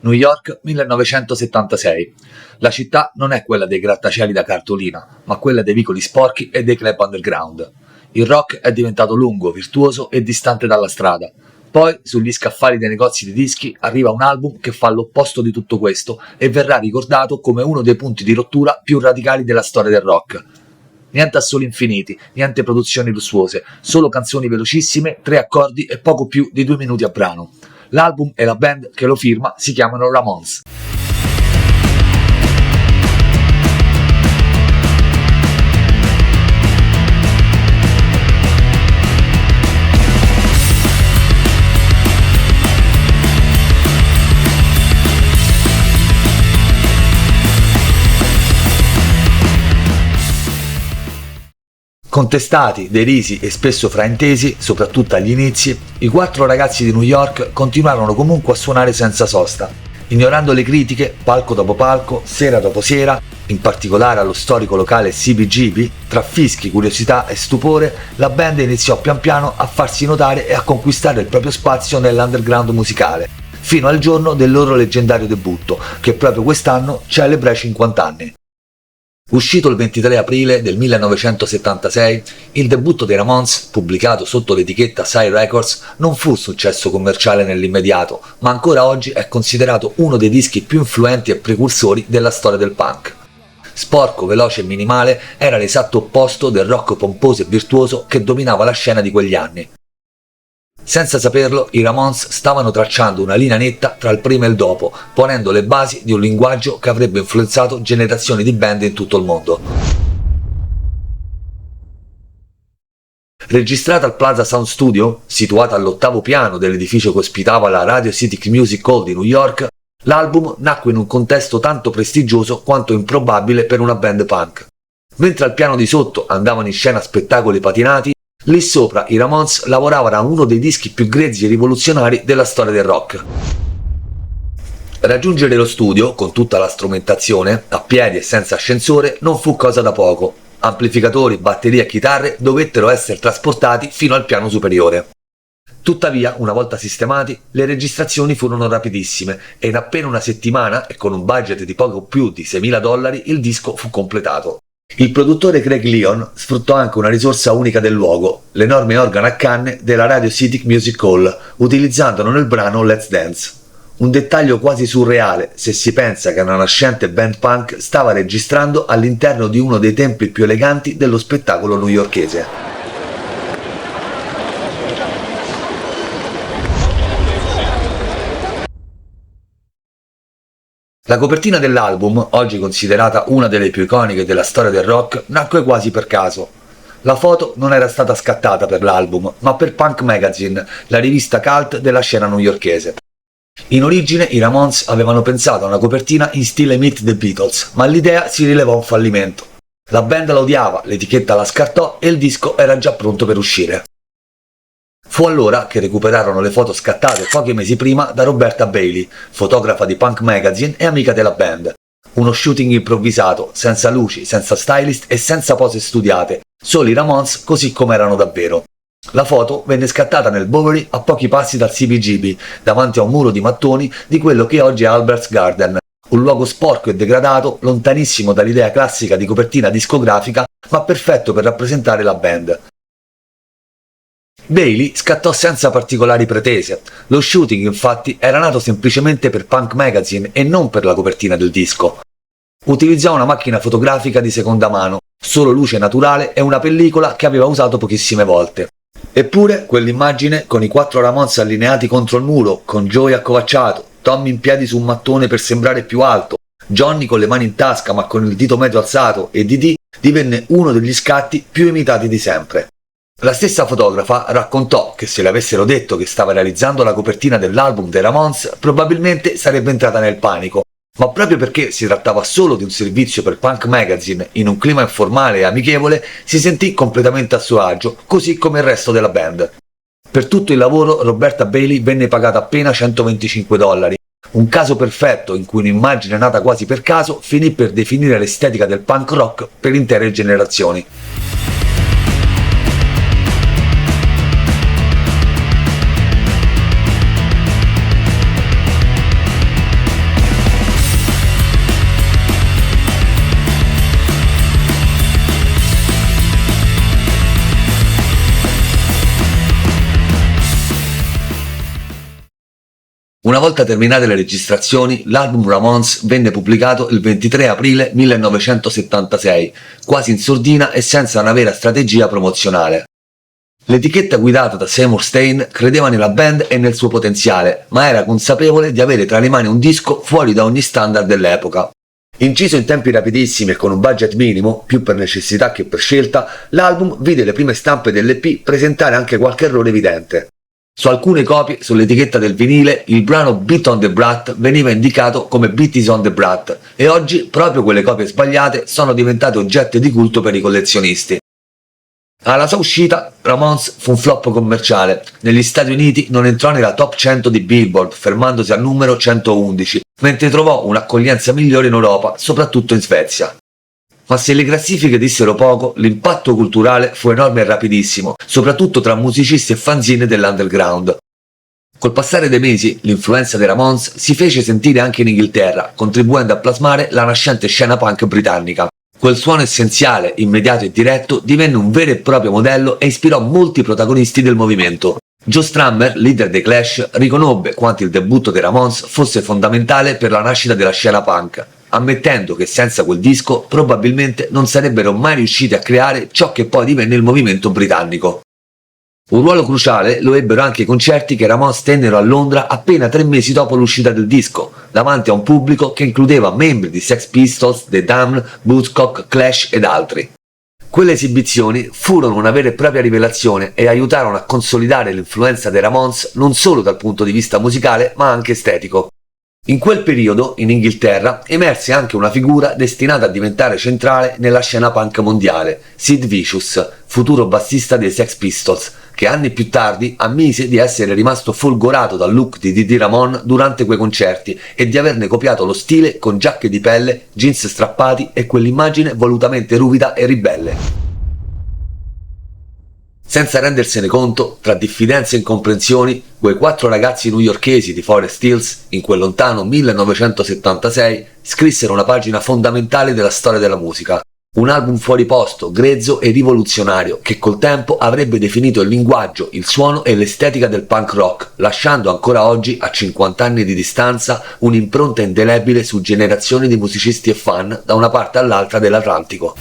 New York 1976. La città non è quella dei grattacieli da cartolina, ma quella dei vicoli sporchi e dei club underground. Il rock è diventato lungo, virtuoso e distante dalla strada. Poi, sugli scaffali dei negozi di dischi, arriva un album che fa l'opposto di tutto questo e verrà ricordato come uno dei punti di rottura più radicali della storia del rock. Niente assoli infiniti, niente produzioni lussuose, solo canzoni velocissime, 3 accordi e poco più di 2 minuti a brano. L'album e la band che lo firma si chiamano Ramones. Contestati, derisi e spesso fraintesi, soprattutto agli inizi, i 4 ragazzi di New York continuarono comunque a suonare senza sosta. Ignorando le critiche, palco dopo palco, sera dopo sera, in particolare allo storico locale CBGB, tra fischi, curiosità e stupore, la band iniziò pian piano a farsi notare e a conquistare il proprio spazio nell'underground musicale, fino al giorno del loro leggendario debutto, che proprio quest'anno celebra i 50 anni. Uscito il 23 aprile del 1976, il debutto dei Ramones, pubblicato sotto l'etichetta Sire Records, non fu successo commerciale nell'immediato, ma ancora oggi è considerato uno dei dischi più influenti e precursori della storia del punk. Sporco, veloce e minimale, era l'esatto opposto del rock pomposo e virtuoso che dominava la scena di quegli anni. Senza saperlo, i Ramones stavano tracciando una linea netta tra il prima e il dopo, ponendo le basi di un linguaggio che avrebbe influenzato generazioni di band in tutto il mondo. Registrata al Plaza Sound Studio, situata all'8° piano dell'edificio che ospitava la Radio City Music Hall di New York, l'album nacque in un contesto tanto prestigioso quanto improbabile per una band punk. Mentre al piano di sotto andavano in scena spettacoli patinati, lì sopra i Ramones lavoravano a uno dei dischi più grezzi e rivoluzionari della storia del rock. Raggiungere lo studio, con tutta la strumentazione, a piedi e senza ascensore, non fu cosa da poco. Amplificatori, batterie e chitarre dovettero essere trasportati fino al piano superiore. Tuttavia, una volta sistemati, le registrazioni furono rapidissime e in appena una settimana, e con un budget di poco più di $6.000, il disco fu completato. Il produttore Craig Leon sfruttò anche una risorsa unica del luogo, l'enorme organo a canne della Radio City Music Hall, utilizzandolo nel brano Let's Dance. Un dettaglio quasi surreale se si pensa che una nascente band punk stava registrando all'interno di uno dei templi più eleganti dello spettacolo newyorkese. La copertina dell'album, oggi considerata una delle più iconiche della storia del rock, nacque quasi per caso. La foto non era stata scattata per l'album, ma per Punk Magazine, la rivista cult della scena newyorkese. In origine i Ramones avevano pensato a una copertina in stile Meet the Beatles, ma l'idea si rilevò un fallimento. La band la odiava, l'etichetta la scartò e il disco era già pronto per uscire. Fu allora che recuperarono le foto scattate pochi mesi prima da Roberta Bailey, fotografa di Punk Magazine e amica della band. Uno shooting improvvisato, senza luci, senza stylist e senza pose studiate, solo i Ramones così come erano davvero. La foto venne scattata nel Bowery a pochi passi dal CBGB, davanti a un muro di mattoni di quello che oggi è Albert's Garden, un luogo sporco e degradato, lontanissimo dall'idea classica di copertina discografica, ma perfetto per rappresentare la band. Bailey scattò senza particolari pretese. Lo shooting, infatti, era nato semplicemente per Punk Magazine e non per la copertina del disco. Utilizzò una macchina fotografica di seconda mano, solo luce naturale e una pellicola che aveva usato pochissime volte. Eppure, quell'immagine, con i 4 Ramones allineati contro il muro, con Joey accovacciato, Tommy in piedi su un mattone per sembrare più alto, Johnny con le mani in tasca ma con il dito medio alzato e Dee Dee, divenne uno degli scatti più imitati di sempre. La stessa fotografa raccontò che se le avessero detto che stava realizzando la copertina dell'album dei Ramones, probabilmente sarebbe entrata nel panico, ma proprio perché si trattava solo di un servizio per Punk Magazine in un clima informale e amichevole, si sentì completamente a suo agio, così come il resto della band. Per tutto il lavoro Roberta Bailey venne pagata appena $125, un caso perfetto in cui un'immagine nata quasi per caso finì per definire l'estetica del punk rock per intere generazioni. Una volta terminate le registrazioni, l'album Ramones venne pubblicato il 23 aprile 1976, quasi in sordina e senza una vera strategia promozionale. L'etichetta guidata da Seymour Stein credeva nella band e nel suo potenziale, ma era consapevole di avere tra le mani un disco fuori da ogni standard dell'epoca. Inciso in tempi rapidissimi e con un budget minimo, più per necessità che per scelta, l'album vide le prime stampe dell'EP presentare anche qualche errore evidente. Su alcune copie, sull'etichetta del vinile, il brano Beat on the Brat veniva indicato come Beat is on the Brat e oggi proprio quelle copie sbagliate sono diventate oggetto di culto per i collezionisti. Alla sua uscita, Ramones fu un flop commerciale. Negli Stati Uniti non entrò nella top 100 di Billboard, fermandosi al numero 111, mentre trovò un'accoglienza migliore in Europa, soprattutto in Svezia. Ma se le classifiche dissero poco, l'impatto culturale fu enorme e rapidissimo, soprattutto tra musicisti e fanzine dell'underground. Col passare dei mesi, l'influenza dei Ramones si fece sentire anche in Inghilterra, contribuendo a plasmare la nascente scena punk britannica. Quel suono essenziale, immediato e diretto divenne un vero e proprio modello e ispirò molti protagonisti del movimento. Joe Strummer, leader dei Clash, riconobbe quanto il debutto dei Ramones fosse fondamentale per la nascita della scena punk, ammettendo che senza quel disco probabilmente non sarebbero mai riusciti a creare ciò che poi divenne il movimento britannico. Un ruolo cruciale lo ebbero anche i concerti che i Ramones tennero a Londra appena 3 mesi dopo l'uscita del disco, davanti a un pubblico che includeva membri di Sex Pistols, The Damned, Buzzcock, Clash ed altri. Quelle esibizioni furono una vera e propria rivelazione e aiutarono a consolidare l'influenza dei Ramones non solo dal punto di vista musicale ma anche estetico. In quel periodo, in Inghilterra, emerse anche una figura destinata a diventare centrale nella scena punk mondiale, Sid Vicious, futuro bassista dei Sex Pistols, che anni più tardi ammise di essere rimasto folgorato dal look di Didi Ramone durante quei concerti e di averne copiato lo stile con giacche di pelle, jeans strappati e quell'immagine volutamente ruvida e ribelle. Senza rendersene conto, tra diffidenze e incomprensioni, quei 4 ragazzi newyorkesi di Forest Hills, in quel lontano 1976, scrissero una pagina fondamentale della storia della musica. Un album fuori posto, grezzo e rivoluzionario, che col tempo avrebbe definito il linguaggio, il suono e l'estetica del punk rock, lasciando ancora oggi, a 50 anni di distanza, un'impronta indelebile su generazioni di musicisti e fan da una parte all'altra dell'Atlantico.